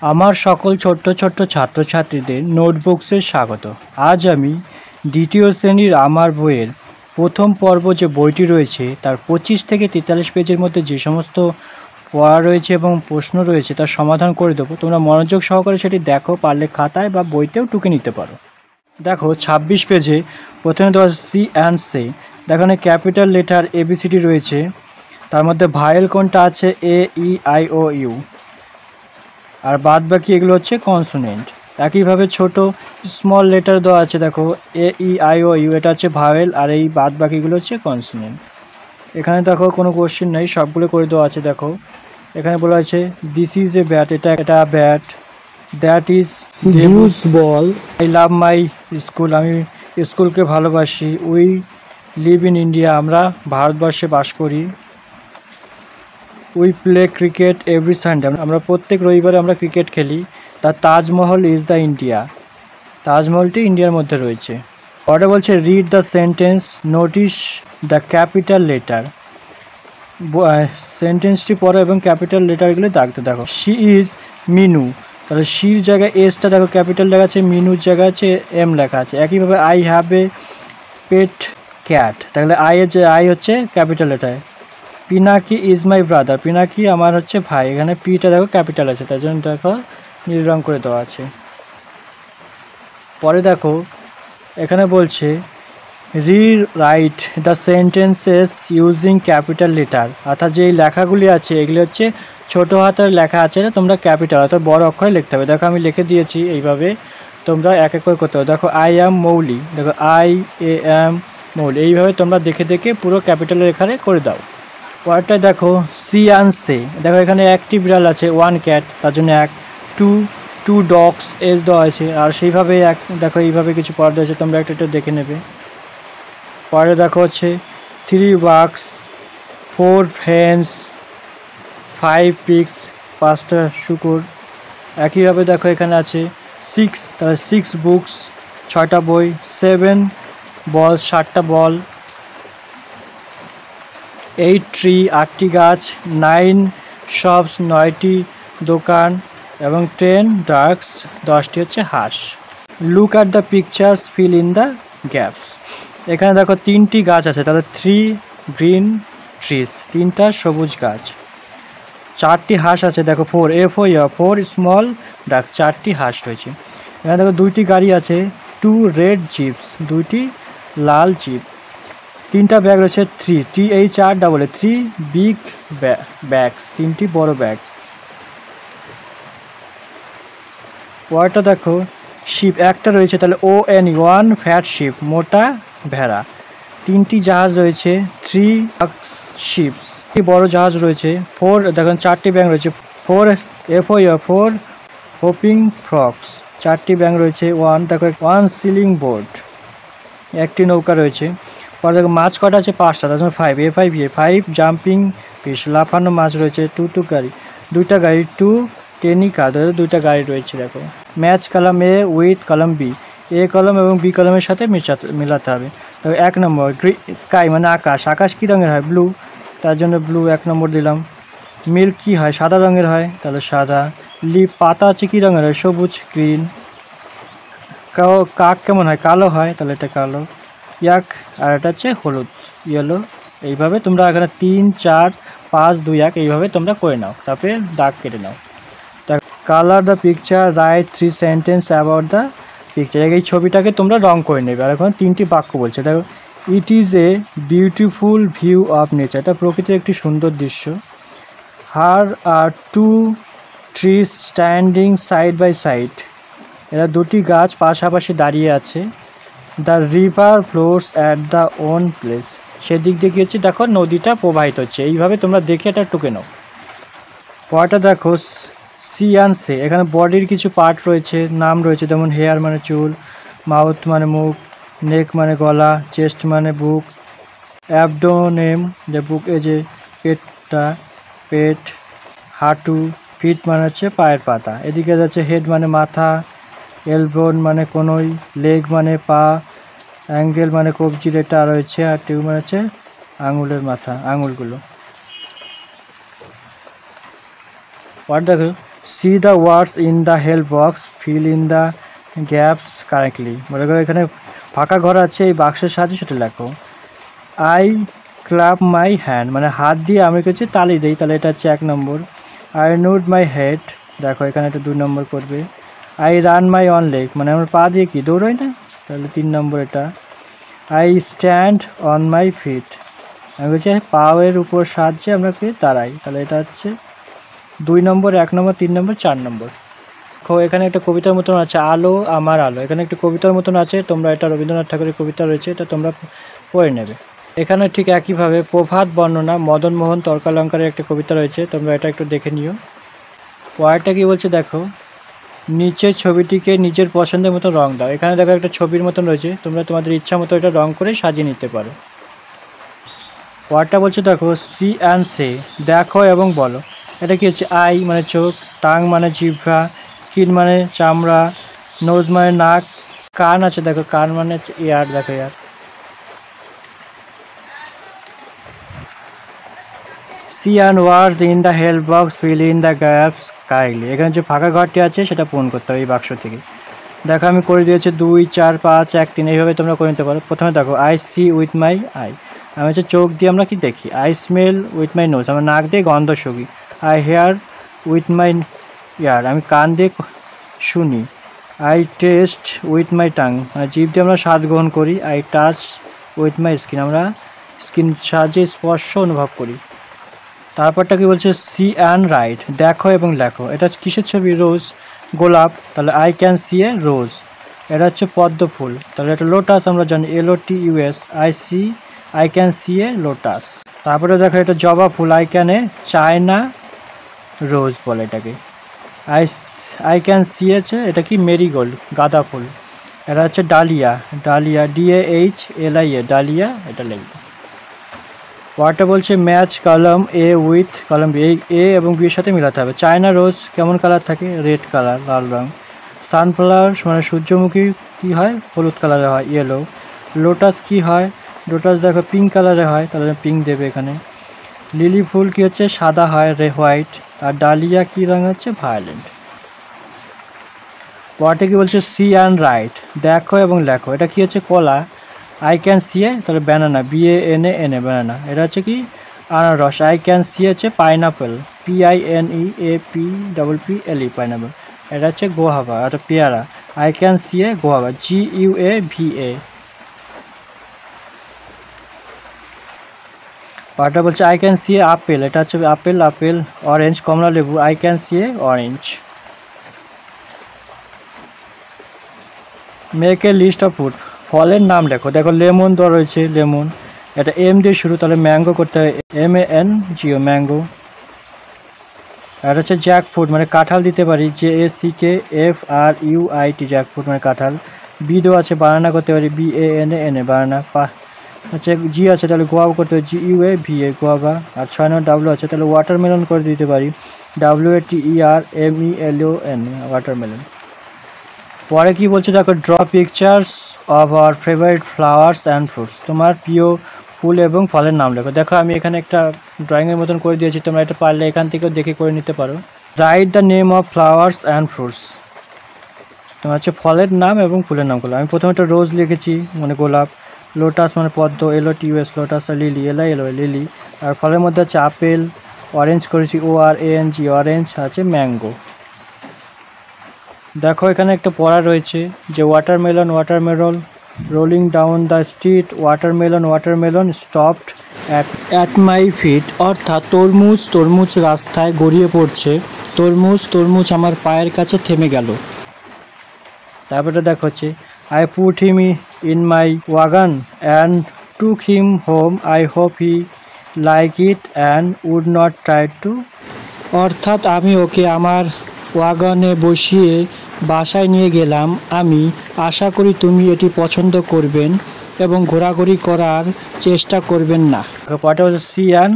আমার সকল ছোট্ট ছোট্ট ছাত্রছাত্রীদের নোটবুকসে স্বাগত। আজ আমি দ্বিতীয় শ্রেণীর আমার বইয়ের প্রথম পর্ব যে বইটি রয়েছে তার 25 থেকে 43 পেজের মধ্যে যে সমস্ত পড়া রয়েছে এবং প্রশ্ন রয়েছে তার সমাধান করে দেবো। তোমরা মনোযোগ সহকারে সেটি দেখো, পারলে খাতায় বা বইতেও টুকে নিতে পারো। দেখো 26 পেজে প্রথমে দেওয়া সি অ্যান্ড সে। দেখো এখানে ক্যাপিটাল লেটার এবিসিডি রয়েছে, তার মধ্যে ভায়েল কোনটা আছে এ ই আই ও ইউ, আর বাদ বাকি এগুলো হচ্ছে কনসোনেন্ট। একইভাবে ছোট স্মল লেটার দেওয়া আছে, দেখো এ ই আই ও ইউ, এটা হচ্ছে ভাওয়েল, আর এই বাদ বাকিগুলো হচ্ছে কনসোনেন্ট। এখানে দেখো কোনো কোশ্চেন নেই, সবগুলো করে দেওয়া আছে। দেখো এখানে বলা আছে দিস ইজ এ ব্যাট, এটা bat, that is dues ball, I love my school, আমি স্কুলকে ভালোবাসি, উই লিভ ইন ইন্ডিয়া, আমরা ভারতবর্ষে বাস করি, we play cricket every Sunday, আমরা প্রত্যেক রবিবারে আমরা ক্রিকেট খেলি, the Taj Mahal is the India, তাজমহলটি ইন্ডিয়ার মধ্যে রয়েছে। পরে বলছে read the sentence, notice the capital letter, সেন্টেন্সটি পড়ো এবং ক্যাপিটাল লেটারগুলো দাগতে। দেখো শি ইজ মিনু, তাহলে শির জায়গায় এসটা দেখো ক্যাপিটাল লেখা আছে, মিনুর জায়গায় আছে এম লেখা আছে। একইভাবে I have a pet cat, তাহলে আই হচ্ছে capital letter. Pinaki is my brother, Pinaki আমার হচ্ছে ভাই, এখানে পিটা দেখো ক্যাপিটাল আছে, তাই জন্য দেখো নীল রং করে দেওয়া আছে। পরে দেখো এখানে বলছে rewrite the sentences using capital letter, অর্থাৎ যেই লেখাগুলি আছে এগুলি হচ্ছে ছোটো হাতের লেখা আছে, তোমরা ক্যাপিটাল অর্থাৎ বড় অক্ষরে লিখতে হবে। দেখো আমি লিখে দিয়েছি, এইভাবে তোমরা এক এক করে করতে হবে। দেখো আই অ্যাম মৌলি, দেখো আই এ এম মৌলি, এইভাবে তোমরা দেখে দেখে পুরো ক্যাপিটালের এখানে করে দাও। পরেরটা দেখো সি অ্যান্ড সে, দেখো এখানে একটি বিড়াল আছে, ওয়ান ক্যাট, তার জন্য এক, টু ডগস এস দেওয়া আছে, আর সেইভাবে দেখো এইভাবে কিছু পড়া আছে, তোমরা একটা দেখে নেবে। পরে দেখো হচ্ছে 3 বাক্স, 4 হেন্স, 5 পিগস, 5টা শূকর। একইভাবে দেখো এখানে আছে 6, তাহলে 6 বুকস, 6টা বই, 7 বলস, 7টা বল, 8 ট্রি, 8টি গাছ, 9 শপস, 9টি দোকান, এবং 10 ডাকস, 10টি হচ্ছে হাঁস। Look at the pictures, feel in the gaps, এখানে দেখো 3টি গাছ আছে, তাহলে 3 গ্রিন ট্রিজ, 3টা সবুজ গাছ। 4টি হাঁস আছে, দেখো 4 এফ ও ইয়া, 4 স্মল ডাক, 4টি হাঁস রয়েছে। এখানে দেখো 2টি গাড়ি আছে, 2 রেড জিপস, 2টি লাল জিপ। 3টা ব্যাগ রয়েছে, 3 বিগ ব্যাগস, 3টি বড় ব্যাগ। পরেরটা দেখো শিপ, একটা রয়েছে, তাহলে ও এন, 1 ফ্যাট শিপ, মোটা ভেড়া। 3টি জাহাজ রয়েছে, 3 শিপস, বড় জাহাজ রয়েছে। 4 দেখুন 4টি ব্যাঙ রয়েছে, 4 এফ ও 4 হোপিং ফ্রক্স, 4টি ব্যাঙ রয়েছে। 1 দেখো 1 সিলিং বোর্ড, একটি নৌকা রয়েছে। পরে দেখো মাছ কটা আছে, 5টা, তার জন্য 5 এ 5 জাম্পিং ফিশ, লাফানো মাছ রয়েছে। 2 গাড়ি, 2টা গাড়ি, 2 টেনি কার, 2টা গাড়ি রয়েছে। দেখো ম্যাচ কলম এ উইথ কলম বি, এ কলম এবং বি কলমের সাথে মেলাতে হবে। তবে 1 নম্বর স্কাই মানে আকাশ, আকাশ কী রঙের হয়, ব্লু, তার জন্য ব্লু 1 নম্বর দিলাম। মিল্ক কী হয়, সাদা রঙের হয়, তাহলে সাদা। লিপ পাতা হচ্ছে কী রঙের হয়, সবুজ, গ্রিন। কাক কেমন হয়, কালো হয়, তাহলে এটা কালো। ইয়াক, আর এটা হচ্ছে হলুদ, ইয়েলো। এইভাবে তোমরা এখানে 3 4 5 2 1 এইভাবে তোমরা করে নাও, তারপরে দাগ কেটে নাও। Colour the picture, write 3 sentence about the picture, এই ছবিটাকে তোমরা রং করে নেবে। আর এখন 3টি বাক্য বলছে, দেখো it is a beautiful view of nature, এটা প্রকৃতির একটি সুন্দর দৃশ্য। Here are 2 trees standing side by side, এরা 2টি গাছ পাশাপাশি দাঁড়িয়ে আছে। The river flows at the own place, সেদিক দিয়ে গিয়েছি, দেখো নদীটা প্রবাহিত হচ্ছে। এইভাবে তোমরা দেখে এটা টুকে নাও। পরটা দেখো সি অ্যান্ড সে, এখানে বডির কিছু পার্ট রয়েছে, নাম রয়েছে, যেমন হেয়ার মানে চুল, মাউথ মানে মুখ, নেক মানে গলা, চেস্ট মানে বুক, অ্যাবডোনেম যে বুক, এই যে পেটটা, পেট, হাঁটু, ফিট মানে হচ্ছে পায়ের পাতা, এদিকে যাচ্ছে হেড মানে মাথা, এলবোন মানে কোনোই, লেগ মানে পা, অ্যাঙ্গেল মানে কবজির এটা রয়েছে, আর টিউব মানে হচ্ছে আঙুলের মাথা, আঙুলগুলো। পর দেখো C the words in the help box, fill in the gaps correctly. মনে করো এখানে ফাঁকা ঘর আছে, এই বাক্সের সাহায্যে সেটা লেখো। আই ক্লাব মাই হ্যান্ড, মানে হাত দিয়ে আমি কিছু তালি দিই, তাহলে এটা হচ্ছে 1 নম্বর। আই নোড মাই হেড, দেখো এখানে এটা 2 নম্বর করবে। I run my own leg, মানে আমার পা দিয়ে কি দৌড়াই না, তাহলে 3 নম্বর এটা। I stand on my feet, আমি বলছি পাওয়ের উপর সাহায্যে আমরা কি দাঁড়াই, তাহলে এটা হচ্ছে 2 নম্বর, 1 নম্বর, 3 নম্বর, 4 নম্বর। এখানে একটা কবিতার মতন আছে, আলো আমার আলো, এখানে একটা কবিতার মতন আছে, তোমরা এটা রবীন্দ্রনাথ ঠাকুরের কবিতা রয়েছে, এটা তোমরা পড়ে নেবে। এখানে ঠিক একইভাবে প্রভাত বর্ণনা, মদন মোহন তর্কালঙ্কারের একটা কবিতা রয়েছে, তোমরা এটা একটু দেখে নিও। ওয়ার্ডটা কি বলছে দেখো, নিচের ছবিটিকে নিজের পছন্দের মতো রং দাও। এখানে দেখো একটা ছবির মতন রয়েছে, তোমরা তোমাদের ইচ্ছা মতো এটা রং করে সাজিয়ে নিতে পারো। ওয়ার্ডটা বলছে দেখো, সি অ্যান্ড সে, দেখো এবং বলো। এটা কি হচ্ছে, আই মানে চোখ, টাং মানে জিহ্বা, স্কিন মানে চামড়া, নোজ মানে নাক, কান আছে দেখো, কান মানে এয়ার, দেখো ear. C and words in the help box, fill in the gaps correctly. এখানে যে ফাঁকা ঘরটি আছে সেটা পূরণ করতে হবে এই বাক্স থেকে। দেখো আমি করে দিয়েছি 2, 4, 5, 1, 3, এইভাবে তোমরা করে নিতে পারো। প্রথমে দেখো, I see with my eye, আমি হচ্ছে চোখ দিয়ে আমরা কি দেখি। I smell with my nose, আমরা নাক দিয়ে গন্ধ শুকি। I hear with my ear, আমি কান দিয়ে শুনি। I taste with my tongue, মানে জিভ দিয়ে আমরা স্বাদ গ্রহণ করি। I touch with my skin, আমরা স্কিন সাহায্যে স্পর্শ অনুভব করি। তারপরটা কি বলছে, সি অ্যান্ড রাইট, দেখো এবং লেখো। এটা কিসের ছবি, রোজ, গোলাপ, তাহলে আই ক্যান সি এ রোজ। এটা হচ্ছে পদ্ম ফুল, তাহলে এটা লোটাস, আমরা জানি LOTUS। I can see a lotus. তারপরে দেখো এটা জবা ফুল, I can a China rose বলে এটাকে। আই ক্যান সি আছে, এটা কি মেরিগোল্ড, গাঁদা ফুল। এটা হচ্ছে ডালিয়া, DAHLIA, ডালিয়া, এটা লিখবে। ওয়ার্ডটা বলছে ম্যাচ কলম এ উইথ কলম বি, এই এ এবং বি এর সাথে মিলাতে হবে। চায়না রোজ কেমন কালার থাকে, রেড কালার, লাল রং। সানফ্লাওয়ার মানে সূর্যমুখী কী হয়, হলুদ কালারে হয়, ইয়েলো। লোটাস কি হয়, লোটাস দেখো পিঙ্ক কালারে হয়, তাহলে পিঙ্ক দেবে এখানে। লিলি ফুল কি হচ্ছে, সাদা হয়, হোয়াইট। আর ডালিয়া কি রঙ হচ্ছে, ভায়োলেট। ওয়ার্ডটা কি বলছে, সি অ্যান্ড রাইট, দেখো এবং লেখো। এটা কি হচ্ছে, কলা, আই ক্যান সি এ, তাহলে ব্যানানা, BANANA, ব্যানানা। এটা হচ্ছে কি, আনারস, আই ক্যান সি হচ্ছে পাইনাপেল, PINEAPPLE, পাইনাপেল। এটা হচ্ছে গোয়াভা, এটা পেয়ারা, I can see a guava, GUAVA। পাটা বলছে I can see a apple, এটা হচ্ছে আপেল। অরেঞ্জ, কমলা লেবু, I can see a orange. Make a list of food, ফলের নাম লেখো। দেখো লেমন দেওয়া রয়েছে, লেমন, এটা M দিয়ে শুরু, তাহলে ম্যাঙ্গো করতে হয়, MANGO, ম্যাঙ্গো। আর হচ্ছে জ্যাক ফ্রুট, মানে কাঁঠাল দিতে পারি, JACKFRUIT, জ্যাক ফ্রুট মানে কাঁঠাল। বি দেওয়া আছে, বানানা করতে পারি, BANANA, বানানা। আচ্ছা জি আছে, তাহলে গোয়াভা করতে পারি, GUAVA, গোয়াভা। আর 6 নম্বর ডাব্লু আছে, তাহলে ওয়াটারমেলন করে দিতে পারি, WATERMELON, ওয়াটারমেলন। পরে কি বলছে দেখো, draw pictures of our favourite flowers and fruits, তোমার প্রিয় ফুল এবং ফলের নাম লেখো। দেখো আমি এখানে একটা ড্রয়িংয়ের মতন করে দিয়েছি, তোমরা এটা পারলে এখান থেকেও দেখে করে নিতে পারো। Write the name of flowers and fruits, তোমার হচ্ছে ফলের নাম এবং ফুলের নামগুলো। আমি প্রথমে একটা রোজ লিখেছি, মানে গোলাপ। লোটাস মানে পদ্ম, LOTUS, লোটাস। আর লিলি, LILY, লিলি। আর ফলের মধ্যে আছে আপেল। অরেঞ্জ করেছি, ORANG, অরেঞ্জ। আছে ম্যাঙ্গো। দেখো এখানে একটা পড়া রয়েছে যে watermelon rolling down the street, watermelon stopped at my feet, অর্থাৎ তরমুজ রাস্তায় গড়িয়ে পড়ছে, তরমুজ আমার পায়ের কাছে থেমে গেল। তারপরে দেখো হচ্ছে I put him in my wagon and took him home, I hope he like it and would not try to, অর্থাৎ আমি ওকে আমার ওয়াগনে বসিয়ে বাসায় নিয়ে গেলাম, আমি আশা করি তুমি এটি পছন্দ করবেন এবং ঘোরাঘুরি করার চেষ্টা করবেন না। পরেরটা হচ্ছে সি অ্যান্ড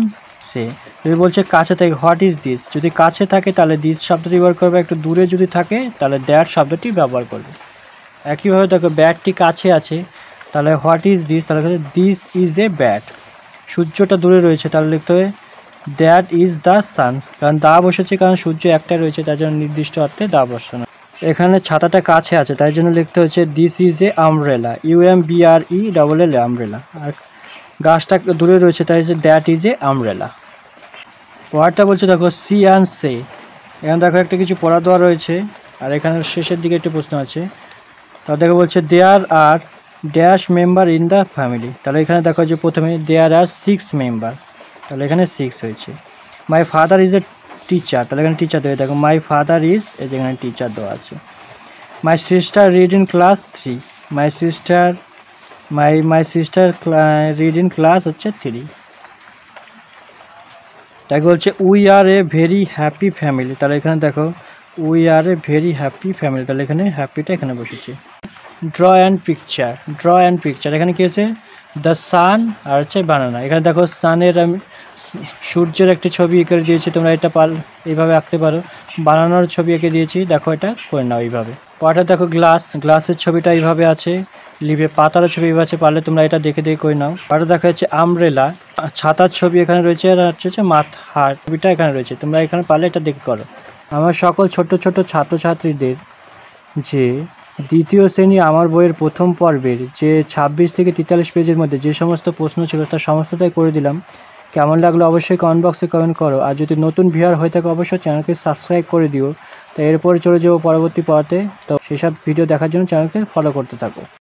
সে, যদি বলছে কাছে থেকে, হোয়াট ইজ দিস, যদি কাছে থাকে তাহলে দিস শব্দটি ব্যবহার করবে, একটু দূরে যদি থাকে তাহলে দ্যাট শব্দটি ব্যবহার করবে। একইভাবে দেখো ব্যাটটি কাছে আছে, তাহলে হোয়াট ইজ দিস, তাহলে দিস ইজ এ ব্যাট। সূর্যটা দূরে রয়েছে, তাহলে লিখতে হবে দ্যাট ইজ দ্য সান, কারণ দা বসেছে কারণ সূর্য একটা রয়েছে, তার জন্য নির্দিষ্ট অর্থে দা বসানো। এখানে ছাতাটা কাছে আছে তাই জন্য লিখতে হচ্ছে this is a umbrella, UMBRE umbrella. আর গাছটা দূরে রয়েছে তাই হচ্ছে দ্যাট ইজ এ আমব্রেলা। পরেরটা বলছে দেখো সি অ্যান্ড সে, এখানে দেখো একটা কিছু পড়া দেওয়া রয়েছে আর এখানে শেষের দিকে একটি প্রশ্ন আছে। তার দেখো বলছে there are dash member in the family, তাহলে এখানে দেখো যে প্রথমে দেয়ার আর 6 মেম্বার, তাহলে এখানে 6 হয়েছে। My father is a teacher, তাহলে এখানে টিচার দেবে, দেখো মাই ফাদার ইজ, এই যে এখানে টিচার দেওয়া আছে। My sister read in class 3, my sister read in class হচ্ছে 3। তাকে বলছে we are a very happy family, তাহলে এখানে দেখো we are a very happy family, তাহলে এখানে হ্যাপিটা এখানে বসেছে। ড্র অ্যান্ড পিকচার, এখানে কী আছে দ্য সান আর হচ্ছে বানানা। এখানে দেখো সানের আমি সূর্যের একটি ছবি এঁকে দিয়েছি, তোমরা এটা এইভাবে আঁকতে পারো। বানানোর ছবি এঁকে দিয়েছি, দেখো এটা করে নাও এইভাবে। পরটা দেখো গ্লাসের ছবিটা এইভাবে আছে, লিভে পাতার ছবি এইভাবে আছে, পারলে তোমরা এটা দেখে করে নাও। পরটা দেখা যাচ্ছে আমব্রেলা, ছাতার ছবি এখানে রয়েছে, আর হচ্ছে মাথার ছবিটা এখানে রয়েছে, তোমরা এখানে পারলে এটা দেখে করো। আমার সকল ছোট ছোট ছাত্রছাত্রীদের যে দ্বিতীয় শ্রেণী আমার বইয়ের প্রথম পর্বের যে 26 থেকে 43 পেজের মধ্যে যে সমস্ত প্রশ্ন ছিল তার সমস্তটাই করে দিলাম। কেমন লাগলো অবশ্যই কমেন্ট বক্সে কমেন্ট করো, আর যদি নতুন ভিউয়ার হয়ে থাকে অবশ্যই চ্যানেলকে সাবস্ক্রাইব করে দিও। তো এরপরে চলে যাবো পরবর্তী পড়াতে, তো সেসব ভিডিও দেখার জন্য চ্যানেলকে ফলো করতে থাকো।